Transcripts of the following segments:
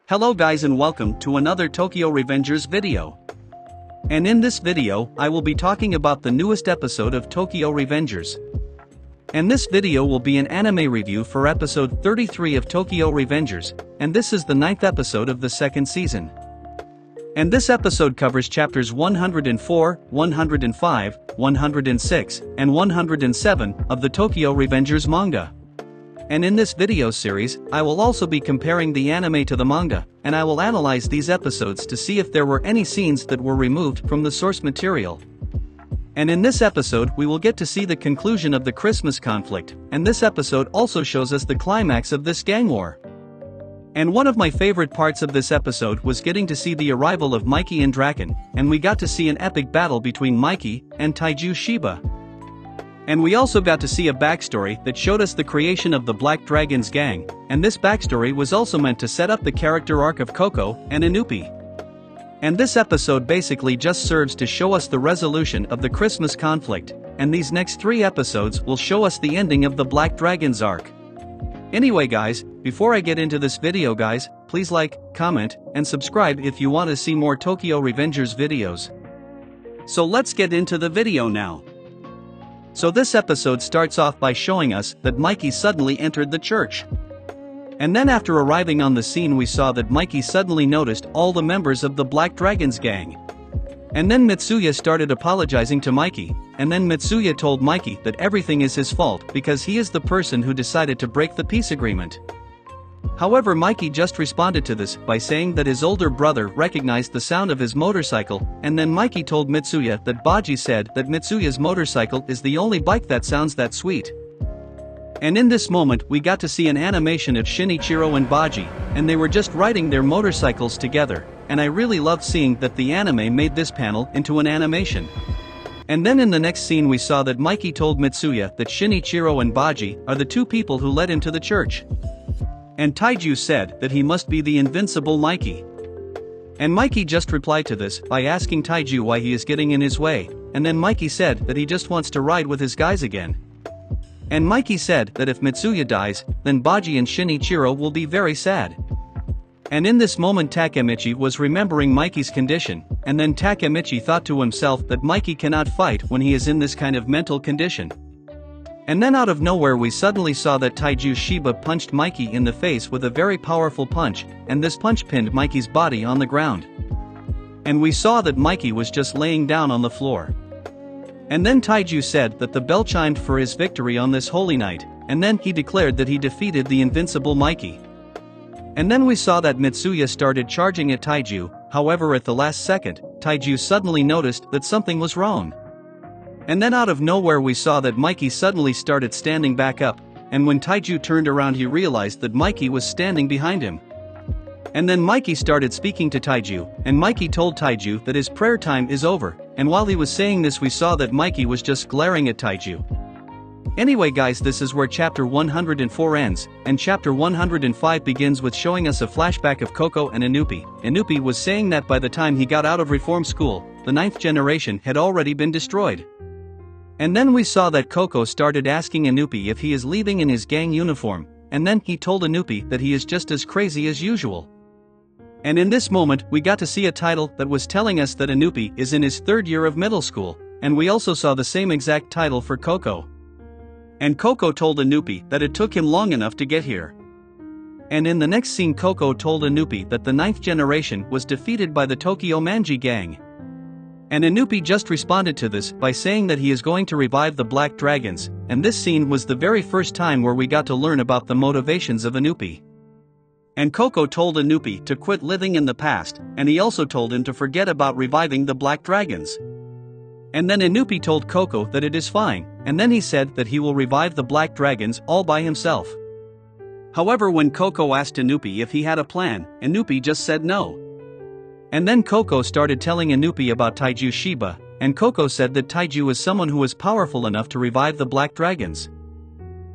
Hello guys and welcome to another Tokyo Revengers video. And in this video, I will be talking about the newest episode of Tokyo Revengers. And this video will be an anime review for episode 33 of Tokyo Revengers, and this is the 9th episode of the second season. And this episode covers chapters 104, 105, 106, and 107 of the Tokyo Revengers manga. And in this video series, I will also be comparing the anime to the manga, and I will analyze these episodes to see if there were any scenes that were removed from the source material. And in this episode we will get to see the conclusion of the Christmas conflict, and this episode also shows us the climax of this gang war. And one of my favorite parts of this episode was getting to see the arrival of Mikey and Draken, and we got to see an epic battle between Mikey and Taiju Shiba. And we also got to see a backstory that showed us the creation of the Black Dragons gang, and this backstory was also meant to set up the character arc of Coco and Inupi. And this episode basically just serves to show us the resolution of the Christmas conflict, and these next 3 episodes will show us the ending of the Black Dragons arc. Anyway guys, before I get into this video guys, please like, comment, and subscribe if you want to see more Tokyo Revengers videos. So let's get into the video now. So this episode starts off by showing us that Mikey suddenly entered the church. And then after arriving on the scene we saw that Mikey suddenly noticed all the members of the Black Dragons gang. And then Mitsuya started apologizing to Mikey, and then Mitsuya told Mikey that everything is his fault because he is the person who decided to break the peace agreement. However, Mikey just responded to this by saying that his older brother recognized the sound of his motorcycle, and then Mikey told Mitsuya that Baji said that Mitsuya's motorcycle is the only bike that sounds that sweet. And in this moment we got to see an animation of Shinichiro and Baji, and they were just riding their motorcycles together, and I really loved seeing that the anime made this panel into an animation. And then in the next scene we saw that Mikey told Mitsuya that Shinichiro and Baji are the 2 people who led him to the church. And Taiju said that he must be the invincible Mikey. And Mikey just replied to this by asking Taiju why he is getting in his way, and then Mikey said that he just wants to ride with his guys again. And Mikey said that if Mitsuya dies, then Baji and Shinichiro will be very sad. And in this moment Takemichi was remembering Mikey's condition, and then Takemichi thought to himself that Mikey cannot fight when he is in this kind of mental condition. And then out of nowhere we suddenly saw that Taiju Shiba punched Mikey in the face with a very powerful punch, and this punch pinned Mikey's body on the ground. And we saw that Mikey was just laying down on the floor. And then Taiju said that the bell chimed for his victory on this holy night, and then he declared that he defeated the invincible Mikey. And then we saw that Mitsuya started charging at Taiju, however at the last second, Taiju suddenly noticed that something was wrong. And then out of nowhere we saw that Mikey suddenly started standing back up, and when Taiju turned around he realized that Mikey was standing behind him. And then Mikey started speaking to Taiju, and Mikey told Taiju that his prayer time is over, and while he was saying this we saw that Mikey was just glaring at Taiju. Anyway guys, this is where chapter 104 ends, and chapter 105 begins with showing us a flashback of Coco and Inupi. Inupi was saying that by the time he got out of reform school, the 9th generation had already been destroyed. And then we saw that Coco started asking Inupi if he is leaving in his gang uniform, and then he told Inupi that he is just as crazy as usual. And in this moment we got to see a title that was telling us that Inupi is in his 3rd year of middle school, and we also saw the same exact title for Coco. And Coco told Inupi that it took him long enough to get here. And in the next scene Coco told Inupi that the 9th generation was defeated by the Tokyo Manji gang. And Inupi just responded to this by saying that he is going to revive the Black Dragons, and this scene was the very first time where we got to learn about the motivations of Inupi. And Coco told Inupi to quit living in the past, and he also told him to forget about reviving the Black Dragons. And then Inupi told Coco that it is fine, and then he said that he will revive the Black Dragons all by himself. However, when Coco asked Inupi if he had a plan, Inupi just said no. And then Coco started telling Inupi about Taiju Shiba, and Coco said that Taiju is someone who is powerful enough to revive the Black Dragons.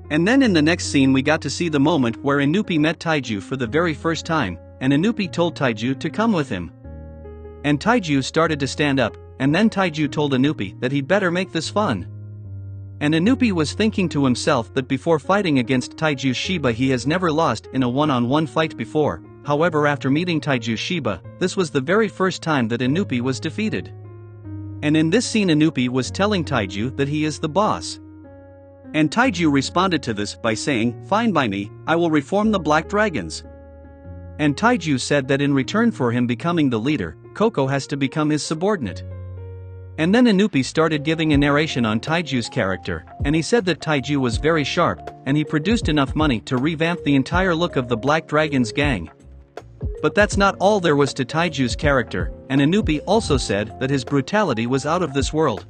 And then in the next scene we got to see the moment where Inupi met Taiju for the very first time, and Inupi told Taiju to come with him. And Taiju started to stand up, and then Taiju told Inupi that he'd better make this fun. And Inupi was thinking to himself that before fighting against Taiju Shiba he has never lost in a one-on-one fight before, however after meeting Taiju Shiba, this was the very first time that Inupi was defeated. And in this scene Inupi was telling Taiju that he is the boss. And Taiju responded to this by saying, "Fine by me, I will reform the Black Dragons." And Taiju said that in return for him becoming the leader, Koko has to become his subordinate. And then Inupi started giving a narration on Taiju's character, and he said that Taiju was very sharp, and he produced enough money to revamp the entire look of the Black Dragons gang. But that's not all there was to Taiju's character, and Inupi also said that his brutality was out of this world.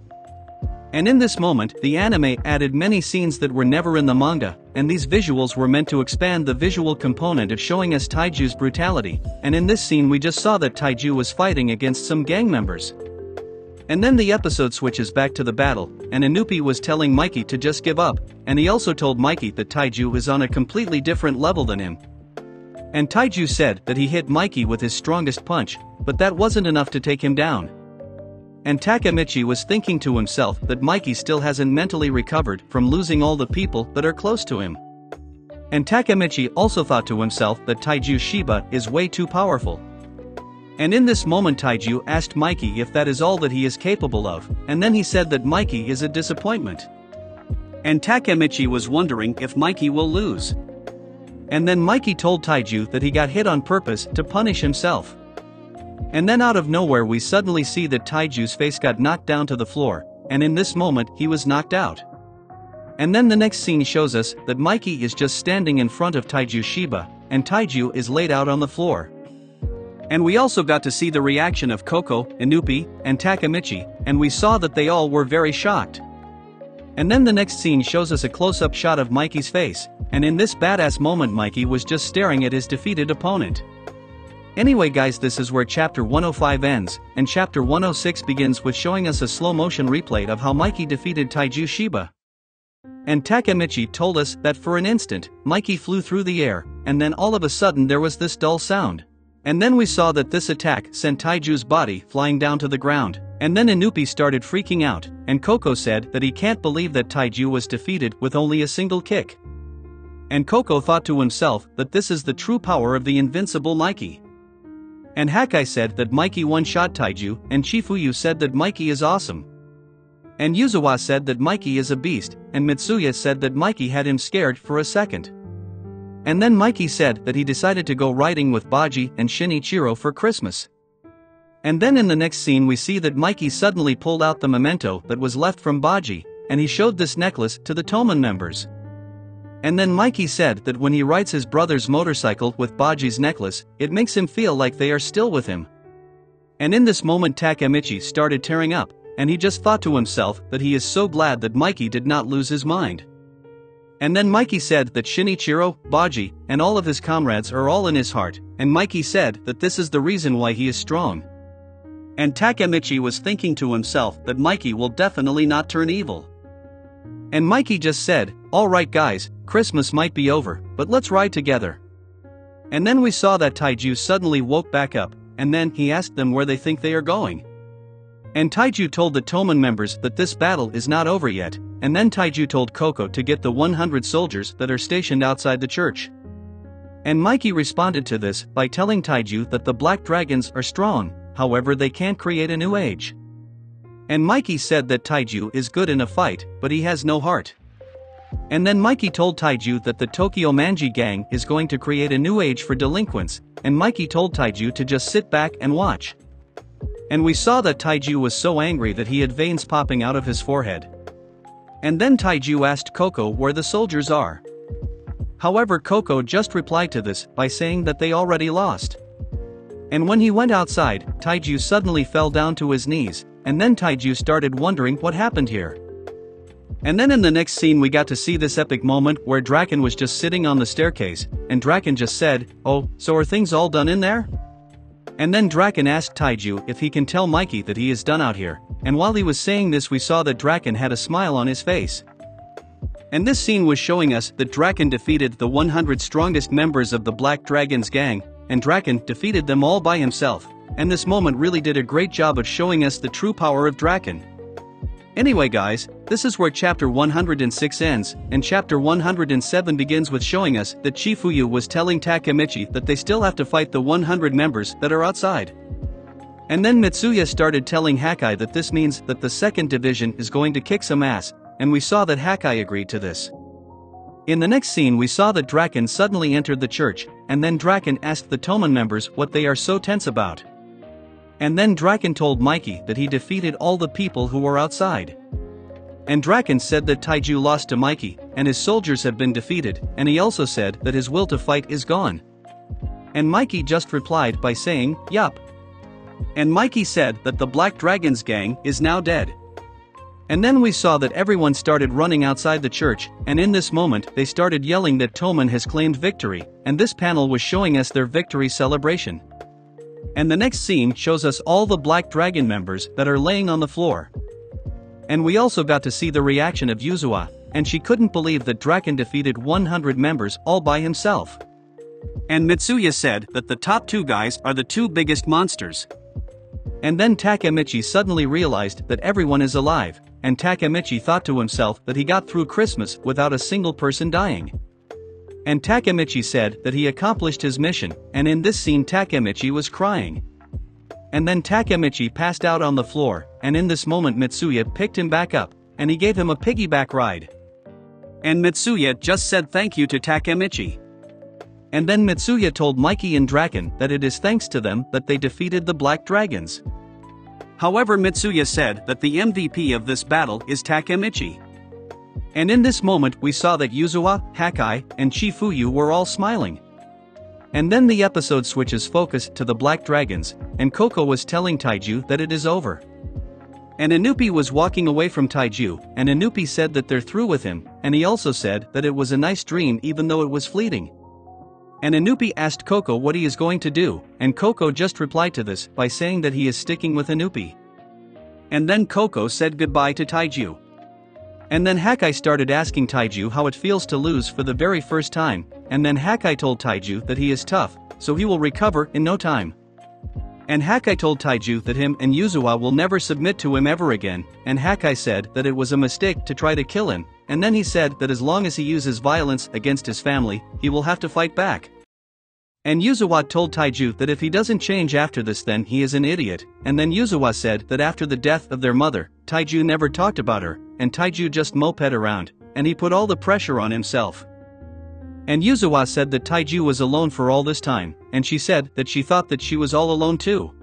And in this moment, the anime added many scenes that were never in the manga, and these visuals were meant to expand the visual component of showing us Taiju's brutality, and in this scene we just saw that Taiju was fighting against some gang members. And then the episode switches back to the battle, and Inupi was telling Mikey to just give up, and he also told Mikey that Taiju is on a completely different level than him. And Taiju said that he hit Mikey with his strongest punch, but that wasn't enough to take him down. And Takemichi was thinking to himself that Mikey still hasn't mentally recovered from losing all the people that are close to him. And Takemichi also thought to himself that Taiju Shiba is way too powerful. And in this moment Taiju asked Mikey if that is all that he is capable of, and then he said that Mikey is a disappointment. And Takemichi was wondering if Mikey will lose. And then Mikey told Taiju that he got hit on purpose to punish himself. And then out of nowhere we suddenly see that Taiju's face got knocked down to the floor, and in this moment he was knocked out. And then the next scene shows us that Mikey is just standing in front of Taiju Shiba, and Taiju is laid out on the floor. And we also got to see the reaction of Koko, Inupi, and Takemichi, and we saw that they all were very shocked. And then the next scene shows us a close-up shot of Mikey's face, and in this badass moment Mikey was just staring at his defeated opponent. Anyway guys, this is where chapter 105 ends, and chapter 106 begins with showing us a slow-motion replay of how Mikey defeated Taiju Shiba. And Takemichi told us that for an instant, Mikey flew through the air, and then all of a sudden there was this dull sound. And then we saw that this attack sent Taiju's body flying down to the ground, and then Inupi started freaking out, and Koko said that he can't believe that Taiju was defeated with only a single kick. And Koko thought to himself that this is the true power of the invincible Mikey. And Hakai said that Mikey one-shot Taiju, and Chifuyu said that Mikey is awesome. And Yuzawa said that Mikey is a beast, and Mitsuya said that Mikey had him scared for a second. And then Mikey said that he decided to go riding with Baji and Shinichiro for Christmas. And then in the next scene we see that Mikey suddenly pulled out the memento that was left from Baji, and he showed this necklace to the Toman members. And then Mikey said that when he rides his brother's motorcycle with Baji's necklace, it makes him feel like they are still with him. And in this moment Takemichi started tearing up, and he just thought to himself that he is so glad that Mikey did not lose his mind. And then Mikey said that Shinichiro, Baji, and all of his comrades are all in his heart, and Mikey said that this is the reason why he is strong. And Takemichi was thinking to himself that Mikey will definitely not turn evil. And Mikey just said, "Alright guys, Christmas might be over, but let's ride together." And then we saw that Taiju suddenly woke back up, and then he asked them where they think they are going. And Taiju told the Toman members that this battle is not over yet, and then Taiju told Koko to get the 100 soldiers that are stationed outside the church. And Mikey responded to this by telling Taiju that the Black Dragons are strong, however they can't create a new age. And Mikey said that Taiju is good in a fight, but he has no heart. And then Mikey told Taiju that the Tokyo Manji gang is going to create a new age for delinquents, and Mikey told Taiju to just sit back and watch. And we saw that Taiju was so angry that he had veins popping out of his forehead. And then Taiju asked Koko where the soldiers are. However, Koko just replied to this by saying that they already lost. And when he went outside, Taiju suddenly fell down to his knees, and then Taiju started wondering what happened here. And then in the next scene we got to see this epic moment where Draken was just sitting on the staircase, and Draken just said, "Oh, so are things all done in there?" And then Draken asked Taiju if he can tell Mikey that he is done out here, and while he was saying this we saw that Draken had a smile on his face. And this scene was showing us that Draken defeated the 100 strongest members of the Black Dragons gang, and Draken defeated them all by himself, and this moment really did a great job of showing us the true power of Draken. Anyway guys, this is where chapter 106 ends, and chapter 107 begins with showing us that Chifuyu was telling Takemichi that they still have to fight the 100 members that are outside. And then Mitsuya started telling Hakai that this means that the second division is going to kick some ass, and we saw that Hakai agreed to this. In the next scene we saw that Draken suddenly entered the church, and then Draken asked the Toman members what they are so tense about. And then Draken told Mikey that he defeated all the people who were outside. And Draken said that Taiju lost to Mikey, and his soldiers have been defeated, and he also said that his will to fight is gone. And Mikey just replied by saying, yup. And Mikey said that the Black Dragons gang is now dead. And then we saw that everyone started running outside the church, and in this moment they started yelling that Toman has claimed victory, and this panel was showing us their victory celebration. And the next scene shows us all the Black Dragon members that are laying on the floor. And we also got to see the reaction of Yuzua, and she couldn't believe that Draken defeated 100 members all by himself. And Mitsuya said that the top two guys are the two biggest monsters. And then Takemichi suddenly realized that everyone is alive, and Takemichi thought to himself that he got through Christmas without a single person dying. And Takemichi said that he accomplished his mission, and in this scene Takemichi was crying. And then Takemichi passed out on the floor, and in this moment Mitsuya picked him back up, and he gave him a piggyback ride. And Mitsuya just said thank you to Takemichi. And then Mitsuya told Mikey and Draken that it is thanks to them that they defeated the Black Dragons. However, Mitsuya said that the MVP of this battle is Takemichi. And in this moment we saw that Yuzua, Hakai, and Chifuyu were all smiling. And then the episode switches focus to the Black Dragons, and Koko was telling Taiju that it is over. And Inupi was walking away from Taiju, and Inupi said that they're through with him, and he also said that it was a nice dream even though it was fleeting. And Inupi asked Koko what he is going to do, and Koko just replied to this by saying that he is sticking with Inupi. And then Koko said goodbye to Taiju. And then Hakai started asking Taiju how it feels to lose for the very first time, and then Hakai told Taiju that he is tough, so he will recover in no time. And Hakai told Taiju that him and Yuzua will never submit to him ever again, and Hakai said that it was a mistake to try to kill him, and then he said that as long as he uses violence against his family, he will have to fight back. And Yuzua told Taiju that if he doesn't change after this then he is an idiot, and then Yuzua said that after the death of their mother, Taiju never talked about her, and Taiju just moped around, and he put all the pressure on himself. And Yuzua said that Taiju was alone for all this time, and she said that she thought that she was all alone too.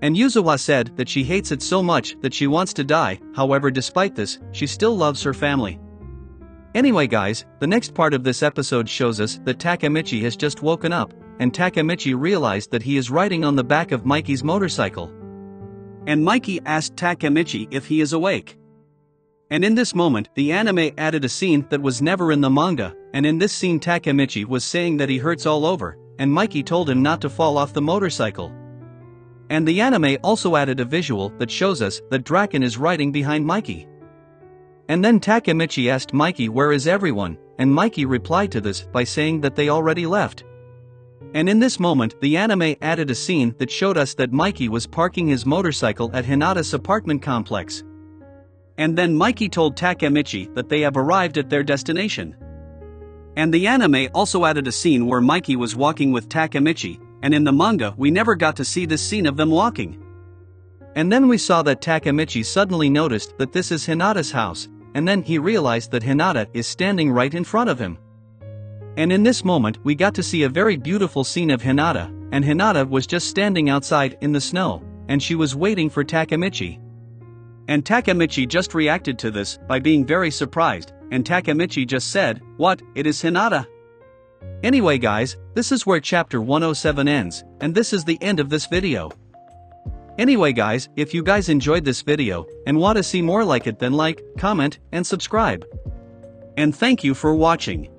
And Yuzua said that she hates it so much that she wants to die, however despite this, she still loves her family. Anyway guys, the next part of this episode shows us that Takemichi has just woken up, and Takemichi realized that he is riding on the back of Mikey's motorcycle. And Mikey asked Takemichi if he is awake. And in this moment, the anime added a scene that was never in the manga, and in this scene Takemichi was saying that he hurts all over, and Mikey told him not to fall off the motorcycle. And the anime also added a visual that shows us that Draken is riding behind Mikey. And then Takemichi asked Mikey where is everyone, and Mikey replied to this by saying that they already left. And in this moment the anime added a scene that showed us that Mikey was parking his motorcycle at Hinata's apartment complex. And then Mikey told Takemichi that they have arrived at their destination. And the anime also added a scene where Mikey was walking with Takemichi, and in the manga we never got to see this scene of them walking. And then we saw that Takemichi suddenly noticed that this is Hinata's house, and then he realized that Hinata is standing right in front of him. And in this moment we got to see a very beautiful scene of Hinata, and Hinata was just standing outside in the snow, and she was waiting for Takemichi. And Takemichi just reacted to this by being very surprised, and Takemichi just said, "What, it is Hinata?" Anyway guys, this is where chapter 107 ends, and this is the end of this video. Anyway guys, if you guys enjoyed this video, and want to see more like it then like, comment, and subscribe. And thank you for watching.